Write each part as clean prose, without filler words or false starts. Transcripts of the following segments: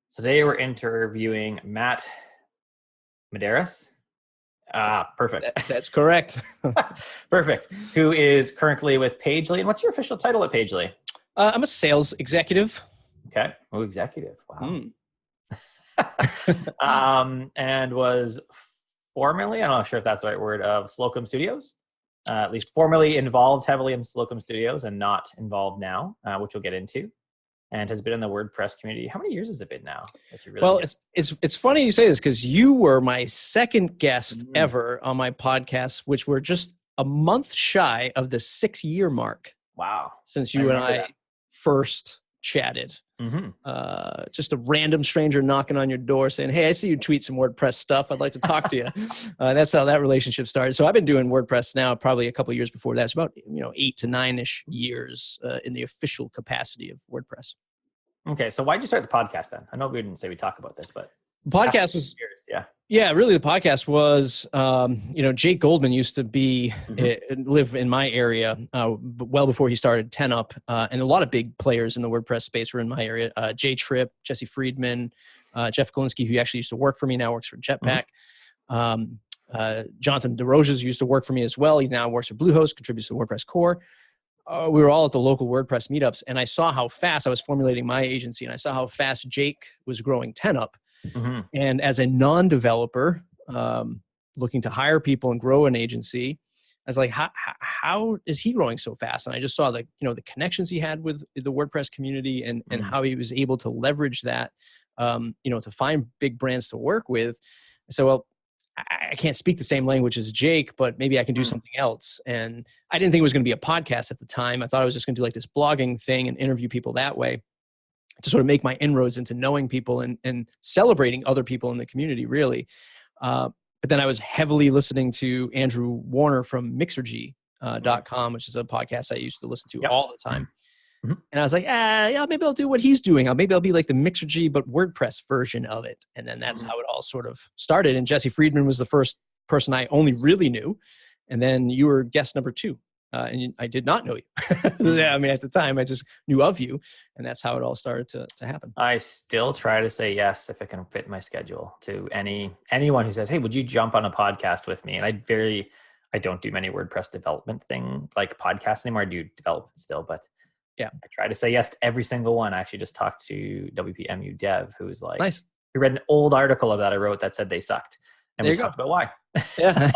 So today we're interviewing Matt Medeiros. Perfect. That's correct. Perfect. Who is currently with Pagely. And what's your official title at Pagely? I'm a sales executive. Okay. Oh, executive. Wow. Mm. And was formerly, I'm not sure if that's the right word, of Slocum Studios. At least formerly involved heavily in Slocum Studios and not involved now, which we'll get into. And has been in the WordPress community. How many years has it been now? Well, it's funny you say this because you were my second guest ever on my podcast, which were just a month shy of the 6-year mark. Wow. Since you and I first chatted. Mm-hmm. Just a random stranger knocking on your door saying, "Hey, I see you tweet some WordPress stuff. I'd like to talk to you." That's how that relationship started. So I've been doing WordPress now probably a couple of years before that. It's about 8 to 9-ish years in the official capacity of WordPress. Okay, so why'd you start the podcast then? I know we didn't say we talk about this, but the podcast was years, really the podcast was Jake Goldman used to be live in my area well before he started 10up, and a lot of big players in the WordPress space were in my area. Jay Tripp, Jesse Friedman, Jeff Galinsky, who actually used to work for me, now works for Jetpack. Jonathan DeRojas used to work for me as well. He now works for Bluehost, contributes to the WordPress core. We were all at the local WordPress meetups, and I saw how fast I was formulating my agency, and I saw how fast Jake was growing 10up. And as a non-developer looking to hire people and grow an agency, I was like, how is he growing so fast? And I just saw the connections he had with the WordPress community and how he was able to leverage that, to find big brands to work with. So, well, I can't speak the same language as Jake, but maybe I can do something else. And I didn't think it was going to be a podcast at the time. I thought I was just going to do like this blogging thing and interview people that way to sort of make my inroads into knowing people and celebrating other people in the community, really. But then I was heavily listening to Andrew Warner from Mixergy.com, which is a podcast I used to listen to all the time. And I was like, maybe I'll do what he's doing. Maybe I'll be like the Mixergy, but WordPress version of it. And then that's how it all sort of started. And Jesse Friedman was the first person I only really knew. And then you were guest number 2. And I did not know you. I mean, at the time, I just knew of you. And that's how it all started to happen. I still try to say yes if it can fit my schedule to anyone who says, "Hey, would you jump on a podcast with me?" And I don't do many WordPress development thing like podcasts anymore. I do development still, but I try to say yes to every single one. I actually just talked to WPMU Dev, who was like, nice. He read an old article that I wrote that said they sucked. And we talked about why. Yeah.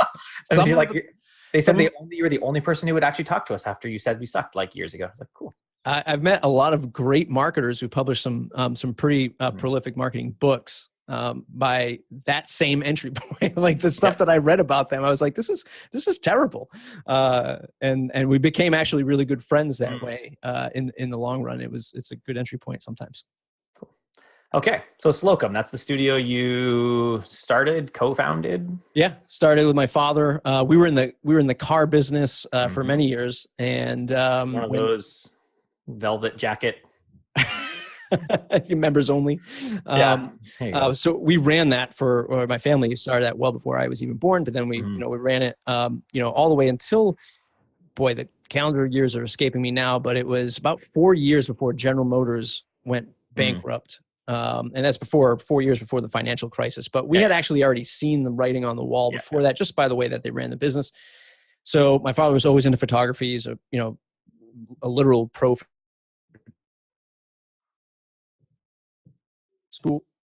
They said you were the only person who would actually talk to us after you said we sucked like years ago. I was like, cool. I've met a lot of great marketers who published some pretty prolific marketing books by that same entry point. Like the stuff that I read about them, I was like, this is terrible. And we became actually really good friends that way. In the long run, it's a good entry point sometimes. Cool. Okay, so Slocum, that's the studio you started, co-founded. Yeah, started with my father. We were in the car business for many years, and one of those velvet jacket. Members only. So we ran that or my family started that well before I was even born, but then we ran it, all the way until, boy, the calendar years are escaping me now, but it was about 4 years before General Motors went bankrupt. And that's 4 years before the financial crisis, but we had actually already seen the writing on the wall before that, just by the way that they ran the business. So my father was always into photography. He's a literal pro.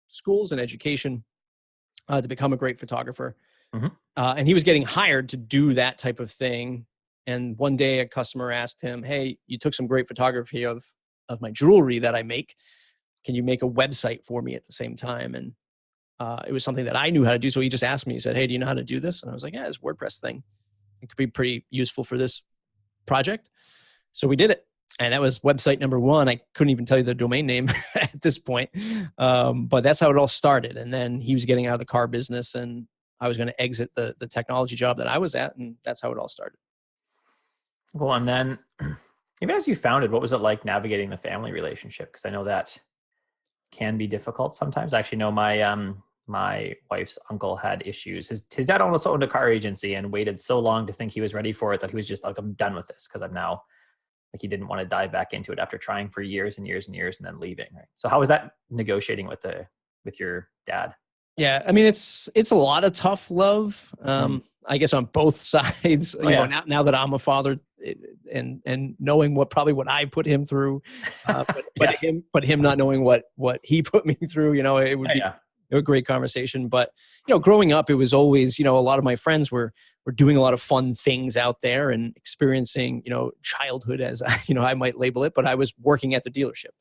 Schools and education to become a great photographer. And he was getting hired to do that type of thing. And one day a customer asked him, "Hey, you took some great photography of my jewelry that I make. Can you make a website for me at the same time?" And it was something that I knew how to do. So he just asked me, he said, "Hey, do you know how to do this?" And I was like, "Yeah, this WordPress thing. It could be pretty useful for this project." So we did it. And that was website number 1. I couldn't even tell you the domain name at this point. But that's how it all started. And then he was getting out of the car business and I was going to exit the technology job that I was at. And that's how it all started. Well, and then even as you founded, what was it like navigating the family relationship? Because I know that can be difficult sometimes. I actually know my wife's uncle had issues. His dad almost owned a car agency and waited so long to think he was ready for it that he was just like, "I'm done with this because I'm now Like he didn't want to dive back into it after trying for years and years and years and then leaving. Right. So how was that negotiating with your dad? Yeah, I mean, it's a lot of tough love. I guess on both sides. Oh, You know, yeah. now that I'm a father, and knowing what I put him through, Yes. but him not knowing what he put me through. You know, it would Yeah. be Yeah. a great conversation. But you know, growing up, it was always, you know, a lot of my friends were doing a lot of fun things out there and experiencing, you know, childhood as you know, I might label it, but I was working at the dealership,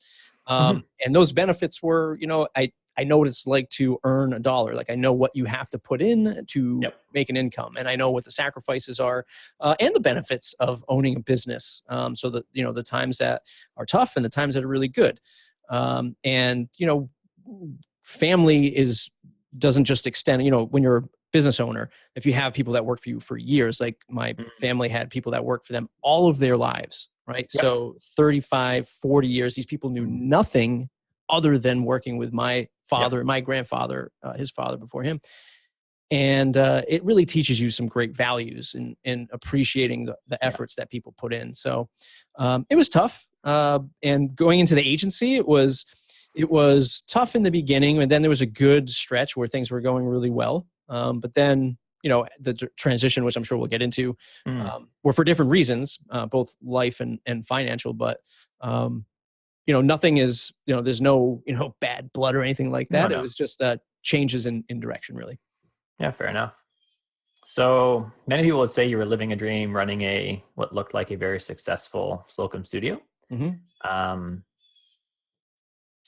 Mhm. and those benefits were, you know, I know what it's like to earn a dollar. Like I know what you have to put in to Yep. make an income, and I know what the sacrifices are, and the benefits of owning a business. So that, you know, the times that are tough and the times that are really good. And you know, family doesn't just extend. You know, when you're a business owner, if you have people that work for you for years, like my Mhm. family had people that worked for them all of their lives, right? Yep. So 35, 40 years, these people knew nothing other than working with my Yep. father, my grandfather, his father before him. And it really teaches you some great values in appreciating the Yeah. efforts that people put in. So it was tough. And going into the agency, it was tough in the beginning, and then there was a good stretch where things were going really well. But then, you know, the transition, which I'm sure we'll get into, Mm. were for different reasons, both life and financial. But you know, nothing is, you know, there's no, you know, bad blood or anything like No, that. It no. was just changes in direction, really. Yeah, fair enough. So many people would say you were living a dream running what looked like a very successful Slocum studio. Hmm. Um,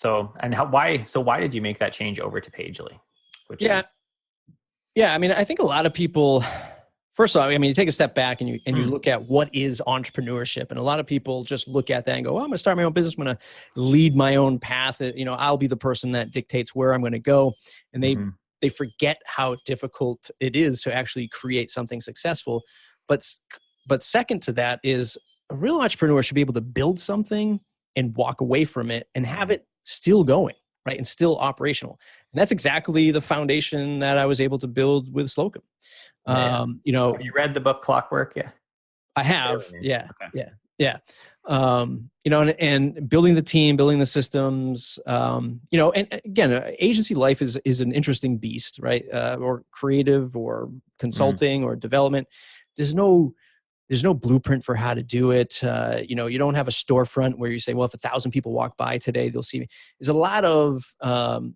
why did you make that change over to Pagely? Which Yeah, is, yeah. I mean, I think a lot of people. First of all, I mean, you take a step back and you mm, look at what is entrepreneurship, and a lot of people just look at that and go, "Well, I'm going to start my own business. I'm going to lead my own path. You know, I'll be the person that dictates where I'm going to go," and mhm, they forget how difficult it is to actually create something successful. But but second to that is a real entrepreneur should be able to build something and walk away from it and have mm. it still going, right, and still operational. And that's exactly the foundation that I was able to build with Slocum. Yeah, yeah. You know, Have you read the book Clockwork? Yeah. I have, Barely, maybe. yeah, Okay. yeah, yeah. You know, and building the team, building the systems. You know, and again, agency life is an interesting beast, right? Or creative, or Mm, consulting, or development. There's no blueprint for how to do it. You know, you don't have a storefront where you say, well, if 1,000 people walk by today, they'll see me. There's a lot of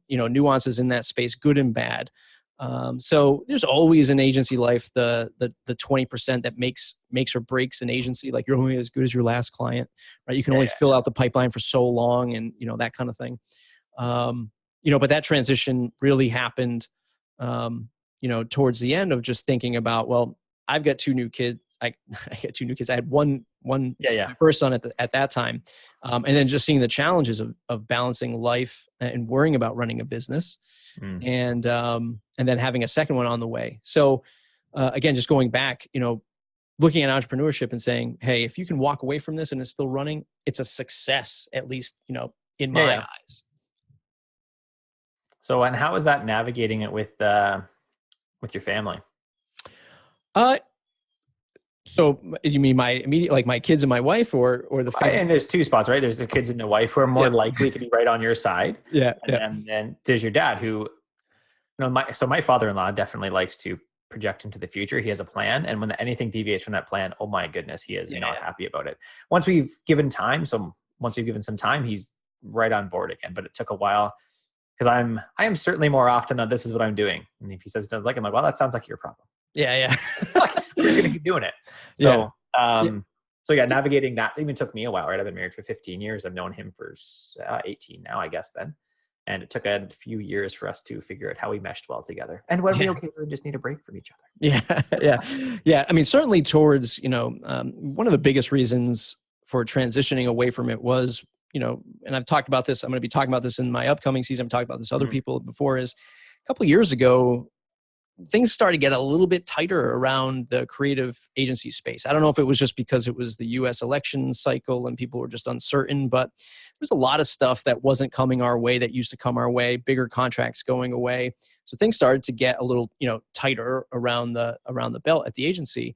you know, nuances in that space, good and bad. So there's always an agency life, the 20% that makes or breaks an agency. Like you're only as good as your last client, right? You can yeah, only yeah. fill out the pipeline for so long, and you know, that kind of thing. You know, but that transition really happened, you know, towards the end of just thinking about, well, I've got two new kids. I got two new kids. I had one Yeah, yeah. my first son at that time, and then just seeing the challenges of balancing life and worrying about running a business, Mm. and then having a second one on the way. So again, just going back, you know, looking at entrepreneurship and saying, hey, if you can walk away from this and it's still running, it's a success, at least, you know, in Yeah, my yeah. eyes. So, and how was that navigating it with your family? Uh, so you mean my immediate, like my kids and my wife, or the family? And there's two spots, right? There's the kids and the wife who are Yeah, more likely to be right on your side, yeah, and yeah, then there's your dad who, my father-in-law definitely likes to project into the future. He has a plan, and when anything deviates from that plan, oh my goodness, he is yeah, not yeah. happy about it. Once we've given time, once we've given some time, he's right on board again. But it took a while because I am certainly more often that this is what I'm doing. And if he says he doesn't like it, I'm like, well, that sounds like your problem. Yeah, Like, yeah. we're just gonna keep doing it. Yeah. So Yeah. so yeah, navigating that even took me a while, right? I've been married for 15 years. I've known him for 18 now, I guess then. And it took a few years for us to figure out how we meshed well together. And when we Yeah. okay, we just need a break from each other. Yeah. Yeah. Yeah. I mean, certainly towards, you know, one of the biggest reasons for transitioning away from it was, you know, and I've talked about this, I'm going to be talking about this in my upcoming season. I've talked about this other Mhm. people before, is a couple of years ago, things started to get a little bit tighter around the creative agency space. I don't know if it was just because it was the US election cycle and people were just uncertain, but there's a lot of stuff that wasn't coming our way that used to come our way, bigger contracts going away. So things started to get a little, you know, tighter around the belt at the agency.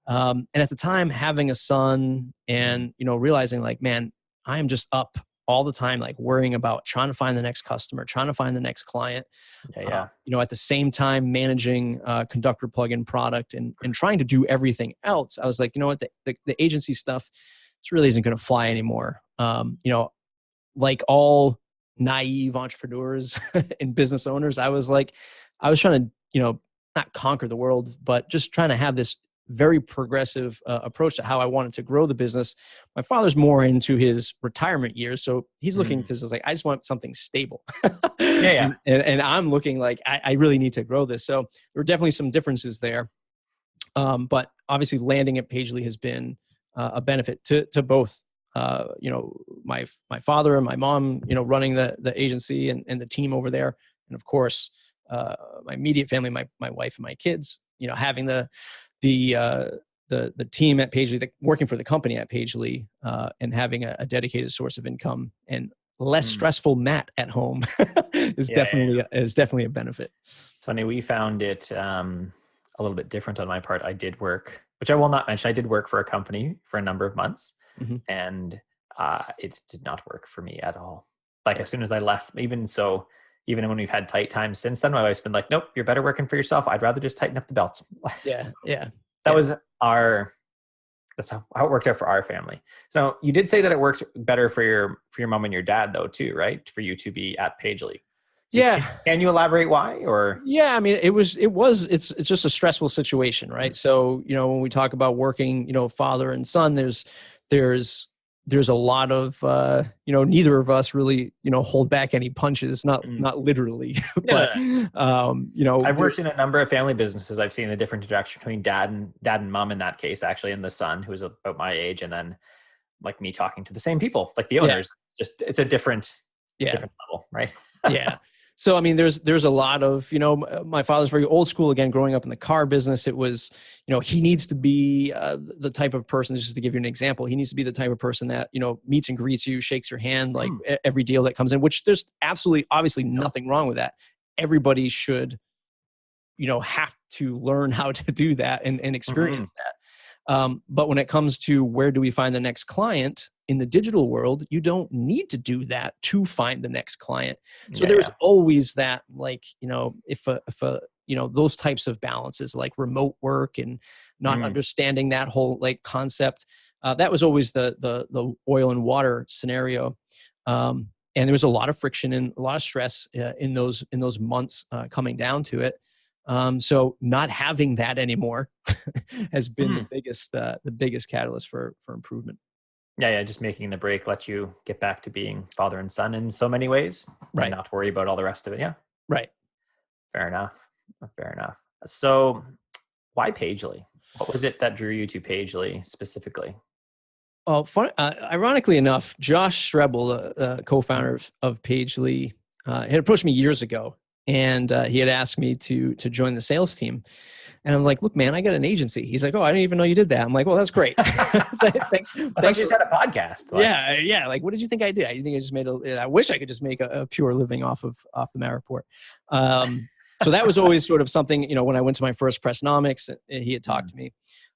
And at the time, having a son and, realizing like, man, I am just up all the time, like worrying about trying to find the next customer, trying to find the next client. Yeah. At the same time, managing conductor plugin product and trying to do everything else. I was like, you know what, the agency stuff, this really isn't going to fly anymore. Like all naive entrepreneurs and business owners, I was trying to, not conquer the world, but just trying to have this very progressive approach to how I wanted to grow the business. My father's more into his retirement years, so he's looking to just like, I just want something stable. Yeah. And I'm looking like I really need to grow this. So there were definitely some differences there. But obviously landing at Pagely has been a benefit to both, my father and my mom, running the agency and the team over there. And of course, my immediate family, my wife and my kids, having the team at Pagely, working for the company at Pagely, and having a dedicated source of income and less stressful Matt at home is definitely a benefit. It's funny. We found it a little bit different on my part. I did work, which I will not mention. I did work for a company for a number of months, and it did not work for me at all. Like as soon as I left, even when we've had tight times since then, my wife's been like, nope, you're better working for yourself. I'd rather just tighten up the belts. That's how it worked out for our family. So you did say that it worked better for your mom and your dad though, too, right? For you to be at Pagely. Yeah. Can you elaborate why? Or yeah, I mean, it's just a stressful situation, right? So, when we talk about working, father and son, there's a lot of, neither of us really, hold back any punches, not literally, but, I've worked in a number of family businesses. I've seen the different interaction between dad and mom in that case, actually, and the son who's about my age. And then like me talking to the same people, like the owners, just, it's a different level, right? Yeah. So, I mean, there's a lot of, my father's very old school. Again, growing up in the car business, it was, he needs to be the type of person, just to give you an example, he needs to be the type of person that, meets and greets you, shakes your hand, like every deal that comes in, which there's absolutely, obviously nothing wrong with that. Everybody should, have to learn how to do that and experience that. But when it comes to where do we find the next client in the digital world, you don't need to do that to find the next client. So there's always that, like, if those types of balances, like remote work and not understanding that whole like concept, that was always the oil and water scenario. And there was a lot of friction and a lot of stress in those months coming down to it. So not having that anymore has been the biggest catalyst for improvement. Yeah. Just making the break let you get back to being father and son in so many ways, right? And not worry about all the rest of it. Yeah. Right. Fair enough. So why Pagely? What was it that drew you to Pagely specifically? Well, ironically enough, Josh Strebel, the co-founder of Pagely, had approached me years ago. And he had asked me to join the sales team. And I'm like, look, man, I got an agency. He's like, oh, I didn't even know you did that. I'm like, well, that's great. Thanks. I thought you just had a podcast. Like, yeah. Like, what did you think I did? I think I just I wish I could just make a pure living off the Matterport. So that was always sort of something, when I went to my first Pressnomics, he had talked to me.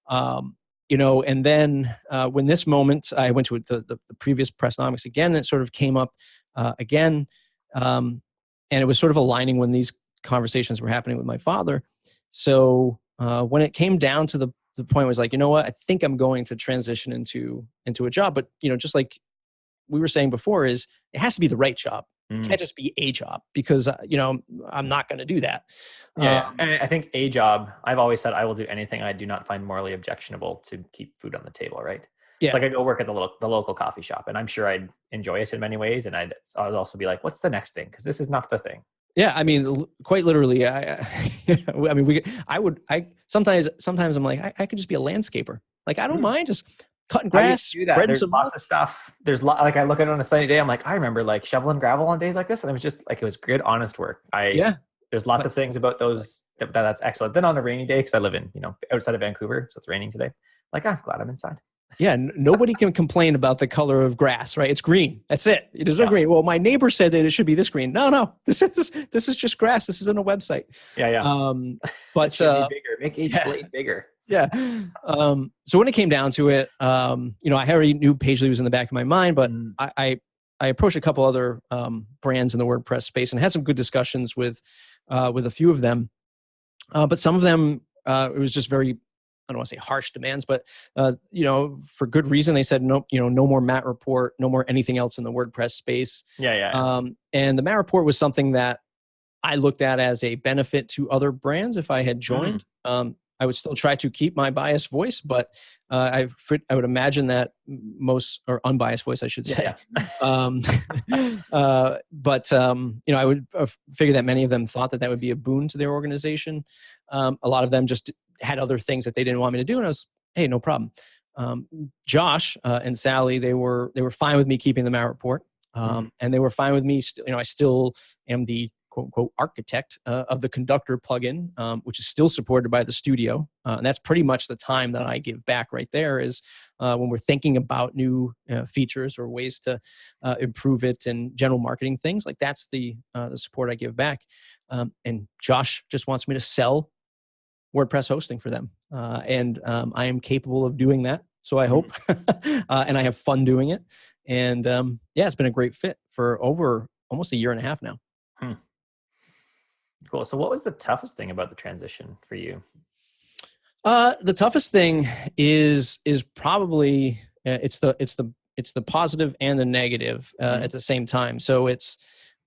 And then when this moment, I went to the previous Pressnomics again, it sort of came up again. And it was sort of aligning when these conversations were happening with my father. So when it came down to the point, was like, you know what, I think I'm going to transition into a job. But, just like we were saying before, is it has to be the right job. It can't just be a job, because, I'm not going to do that. Yeah. And I think a job, I've always said I will do anything I do not find morally objectionable to keep food on the table, right? Yeah. Like I go work at the local coffee shop, and I'm sure I'd enjoy it in many ways. And I'd also be like, what's the next thing? Because this is not the thing. Yeah. I mean, quite literally, sometimes I'm like, I could just be a landscaper. Like, I don't mind just cutting grass. There's lots of stuff. Like I look at it on a sunny day, I'm like, I remember like shoveling gravel on days like this. And it was just like, it was good, honest work. There's lots of things about those that's excellent. Then on a rainy day, because I live in, outside of Vancouver, so it's raining today. Like, I'm glad I'm inside. Yeah, nobody can complain about the color of grass, right? It's green. That's it. It is no green. Well, my neighbor said that it should be this green. No, this is just grass. This isn't a website. Yeah. But it should be bigger. Make each blade bigger. Yeah. So when it came down to it, I already knew Pagely was in the back of my mind, but Mm. I approached a couple other brands in the WordPress space and had some good discussions with a few of them. But some of them, it was just very, I don't want to say harsh demands, but for good reason, they said no, no more Matt report, no more anything else in the WordPress space. Yeah. And the Matt report was something that I looked at as a benefit to other brands if I had joined. I would still try to keep my biased voice, but I would imagine that most, or unbiased voice, I should say. But I would figure that many of them thought that would be a boon to their organization. A lot of them just had other things that they didn't want me to do, and I was, hey, no problem. Josh and Sally, they were fine with me keeping the Matt report, and they were fine with me. I still am the quote unquote architect of the Conductor plugin, which is still supported by the studio. And that's pretty much the time that I give back right there is when we're thinking about new features or ways to improve it and general marketing things. Like that's the support I give back. And Josh just wants me to sell WordPress hosting for them. And I am capable of doing that. So I hope, and I have fun doing it. And it's been a great fit for over almost a year and a half now. Cool. So what was the toughest thing about the transition for you? The toughest thing is probably it's the positive and the negative at the same time. So it's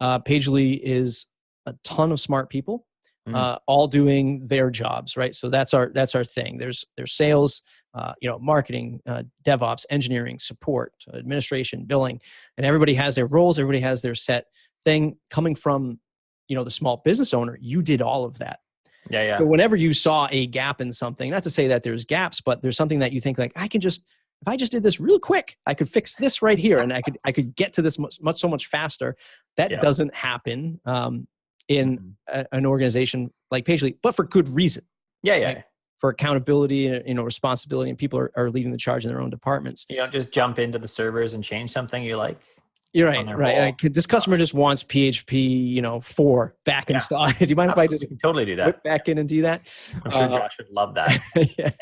Pagely is a ton of smart people, all doing their jobs, right? So that's our thing. There's sales, marketing, DevOps, engineering, support, administration, billing, and everybody has their roles. Everybody has their set thing. Coming from the small business owner, you did all of that. Yeah. So whenever you saw a gap in something, not to say that there's gaps, but there's something that you think like, if I just did this real quick, I could fix this right here, and I could get to this so much faster. That doesn't happen in an organization like Pagely, but for good reason. Yeah. Right? For accountability and responsibility, and people are leading the charge in their own departments. You don't just jump into the servers and change something you like. You're right. This customer just wants PHP, 4 back installed. Do you mind if I just totally do that? Back in and do that? I'm sure Josh would love that.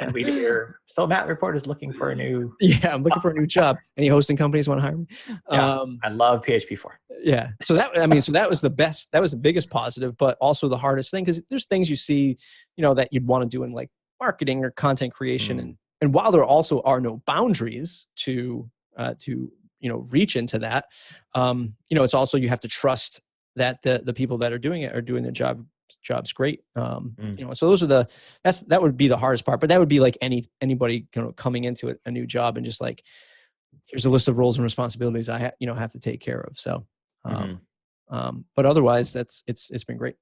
And we'd hear, so Matt Report is looking for a new. Yeah, I'm looking for a new job. Any hosting companies want to hire me? I love PHP 4. Yeah. So that was the best. That was the biggest positive, but also the hardest thing because there's things you see, that you'd want to do in like marketing or content creation, and while there also are no boundaries to reach into that, it's also, you have to trust that the people that are doing it are doing their jobs great. So those are that would be the hardest part, but that would be like anybody coming into a new job and just like, here's a list of roles and responsibilities I have to take care of. So, but otherwise it's been great.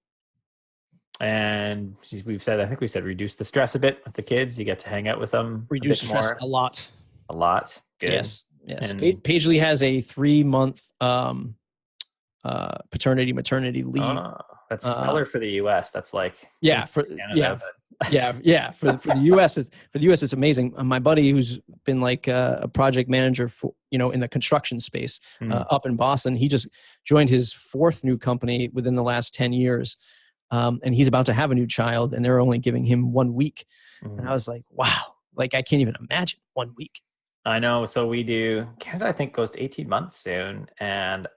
And I think we said reduce the stress a bit with the kids. You get to hang out with them. Reduce the stress a lot. Good. Yes. Pagely has a 3-month paternity-maternity leave. That's stellar for the U.S. That's like for the U.S. It's amazing. My buddy, who's been like a project manager for in the construction space up in Boston, he just joined his 4th new company within the last 10 years, and he's about to have a new child, and they're only giving him 1 week. And I was like, wow, like I can't even imagine 1 week. I know. So we do, Canada, I think, goes to 18 months soon, and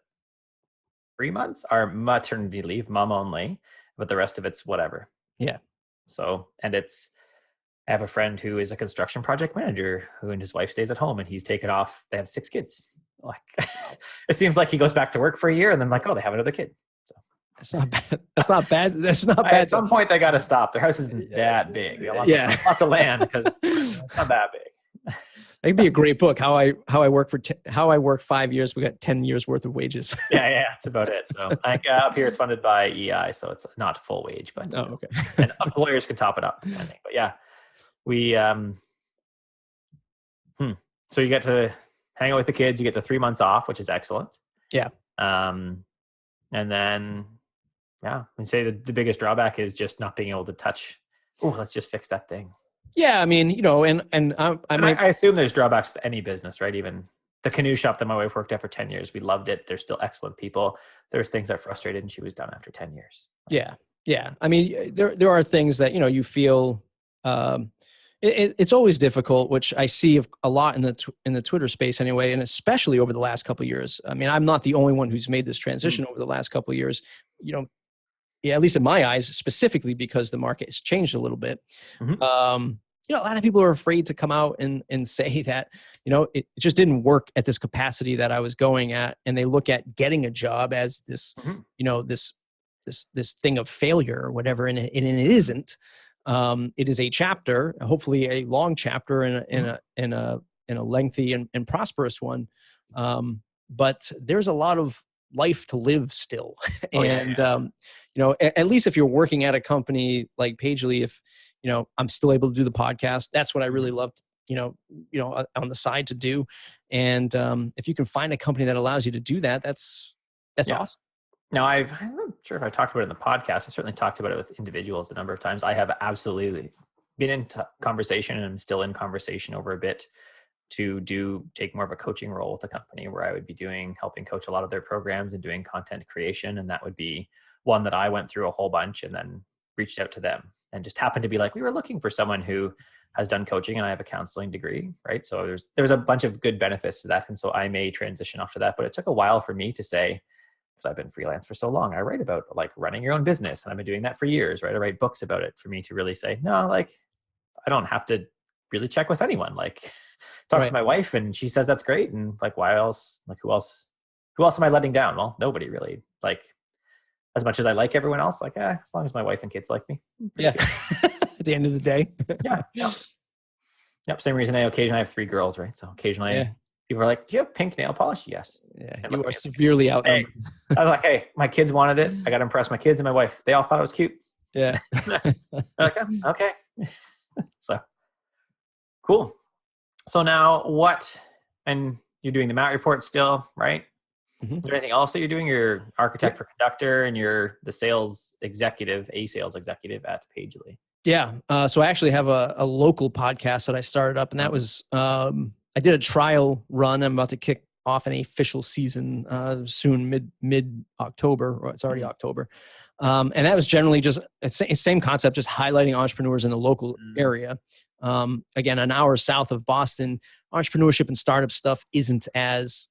3 months are maternity leave, mom only, but the rest of it's whatever. Yeah. So, and I have a friend who is a construction project manager who and his wife stays at home, and he's taken off. They have 6 kids. Like, it seems like he goes back to work for a year and then like, oh, they have another kid. So that's not bad. That's not bad. That's not bad. At some point they got to stop. Their house isn't that big. They have lots of land because it's not that big. It'd be a great book. How I work how I work 5 years. We got 10 years worth of wages. Yeah, that's about it. So up here it's funded by EI, so it's not full wage, but okay. And employers can top it up, I think. But yeah, we so you get to hang out with the kids. You get the 3 months off, which is excellent. Yeah. And then we say the biggest drawback is just not being able to touch. Oh, let's just fix that thing. Yeah, I mean, I assume there's drawbacks to any business, right? Even the canoe shop that my wife worked at for 10 years, we loved it. They're still excellent people. There's things that frustrated, and she was done after 10 years. Yeah. I mean, there are things that you feel, It's always difficult, which I see a lot in the Twitter space anyway, and especially over the last couple of years. I mean, I'm not the only one who's made this transition over the last couple of years. Yeah, at least in my eyes, specifically because the market has changed a little bit. Mm-hmm. A lot of people are afraid to come out and say that, it just didn't work at this capacity that I was going at. And they look at getting a job as this, this thing of failure or whatever. And it isn't. It is a chapter, hopefully a long chapter in a lengthy and prosperous one. But there's a lot of life to live still. And, at least if you're working at a company like Pagely, if, I'm still able to do the podcast, that's what I really loved, on the side to do. And if you can find a company that allows you to do that, that's awesome. Now, I'm not sure if I talked about it in the podcast. I've certainly talked about it with individuals a number of times. I have absolutely been in conversation, and I'm still in conversation over a bit to take more of a coaching role with a company where I would be helping coach a lot of their programs and doing content creation. And that would be one that I went through a whole bunch and then reached out to them and just happened to be like, we were looking for someone who has done coaching and I have a counseling degree, right? So there's a bunch of good benefits to that. And so I may transition off to that, but it took a while for me to say, because I've been freelance for so long, I write about like running your own business and I've been doing that for years, right? I write books about it, for me to really say, no, like I don't have to really check with anyone. Like talk to my wife and she says that's great. And like, why else? Like who else am I letting down? Well, nobody really. Like as much as I like everyone else, like, as long as my wife and kids like me. Yeah. At the end of the day. Yeah. Yep. Same reason occasionally I have 3 girls, right? So occasionally people are like, do you have pink nail polish? Yes. Yeah. You are severely outnumbered. I was like, hey, my kids wanted it. I got to impress my kids and my wife. They all thought it was cute. Yeah. Like, okay. So cool. So now and you're doing the Matt report still, right? Mm-hmm. Is there anything else that you're doing? You're architect for Conductor and you're the sales executive at Pagely. Yeah. So I actually have a local podcast that I started up, and that was, I did a trial run. I'm about to kick off an official season soon, mid October, or it's already October. And that was generally just same concept, just highlighting entrepreneurs in the local area. Again, an hour south of Boston, entrepreneurship and startup stuff isn't as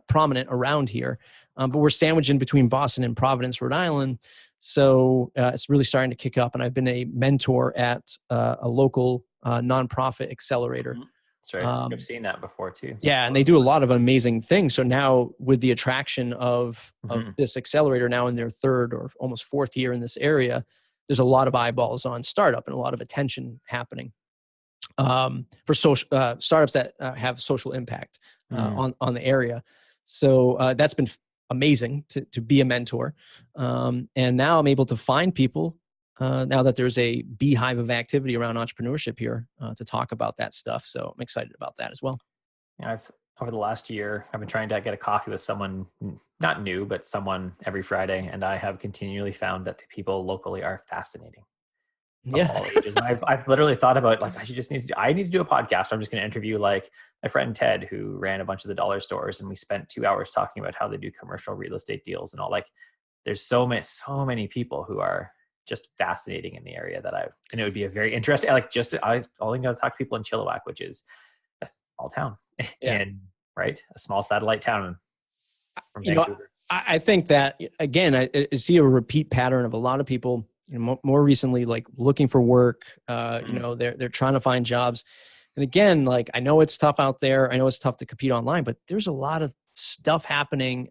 prominent around here. But we're sandwiched in between Boston and Providence, Rhode Island. So it's really starting to kick up. And I've been a mentor at a local nonprofit accelerator. That's right. I've seen that before too. Yeah, and they do a lot of amazing things. So now with the attraction of this accelerator now in their 3rd or almost 4th year in this area, there's a lot of eyeballs on startup and a lot of attention happening for social startups that have social impact on the area. So that's been amazing to be a mentor. And now I'm able to find people now that there's a beehive of activity around entrepreneurship here to talk about that stuff. So I'm excited about that as well. Yeah, over the last year, I've been trying to get a coffee with someone, not new, but someone every Friday. And I have continually found that the people locally are fascinating. Yeah. All ages. And I've literally thought about like, I need to do a podcast. I'm just going to interview like my friend Ted, who ran a bunch of the dollar stores. And we spent 2 hours talking about how they do commercial real estate deals and all. Like there's so many people who are just fascinating in the area and it would be a very interesting, like I only going to talk to people in Chilliwack, which is a small town and right. A small satellite town from Vancouver. I think that again, I see a repeat pattern of a lot of people, more recently, like looking for work, they're trying to find jobs. And again, like, I know it's tough out there. I know it's tough to compete online, but there's a lot of stuff happening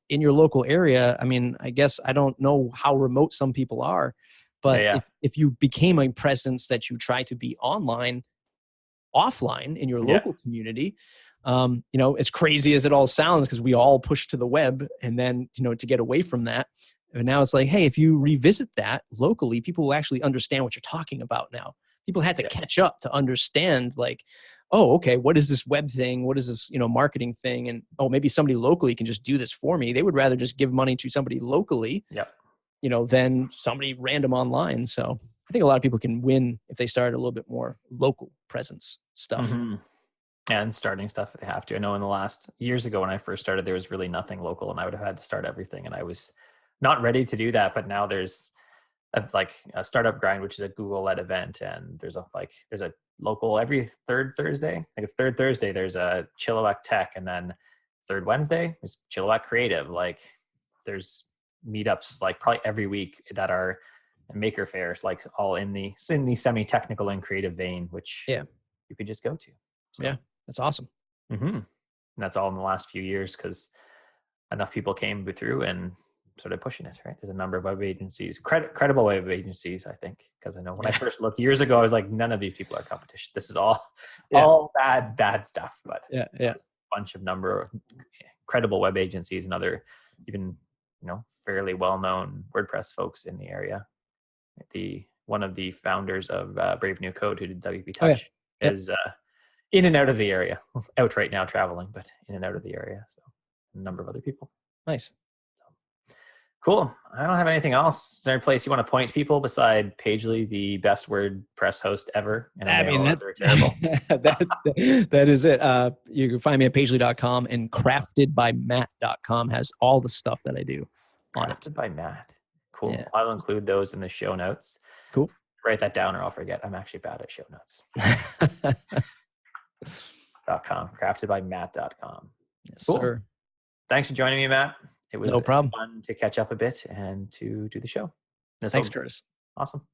in your local area. I mean, I guess I don't know how remote some people are, but if you became a presence that you try to be offline in your local community, as crazy as it all sounds, because we all push to the web and then, to get away from that. And now it's like, hey, if you revisit that locally, people will actually understand what you're talking about now. People had to catch up to understand like, oh, okay, what is this web thing? What is this, marketing thing? And, oh, maybe somebody locally can just do this for me. They would rather just give money to somebody locally, than somebody random online. So I think a lot of people can win if they start a little bit more local presence stuff. And starting stuff if they have to. I know in the last years ago when I first started, there was really nothing local and I would have had to start everything. And I was not ready to do that. But now there's like a startup grind, which is a Google-led event, and there's a local every third Thursday. I think it's third Thursday. There's a Chilliwack Tech, and then third Wednesday is Chilliwack Creative. Like there's meetups like probably every week that are maker fairs, like all in the semi-technical and creative vein, which you could just go to. So, yeah, that's awesome. And that's all in the last few years because enough people came through and started pushing it, right? There's a number of web agencies, credible web agencies, I think, because I know when I first looked years ago, I was like, none of these people are competition. This is all bad stuff. But there's a bunch of number of credible web agencies and other even, fairly well-known WordPress folks in the area. One of the founders of Brave New Code, who did WP Touch, is in and out of the area, out right now traveling, but in and out of the area. So a number of other people. Nice. Cool. I don't have anything else. Is there a place you want to point people beside Pagely, the best WordPress host ever? And they're terrible. that is it. You can find me at pagely.com, and craftedbymatt.com has all the stuff that I do on it. Crafted by Matt. Cool. Yeah. I'll include those in the show notes. Cool. Write that down or I'll forget. I'm actually bad at show notes. .com. Craftedbymatt.com. Yes, cool. sir. Thanks for joining me, Matt. It was no problem. Fun to catch up a bit and to do the show. Thanks, Curtis. Awesome.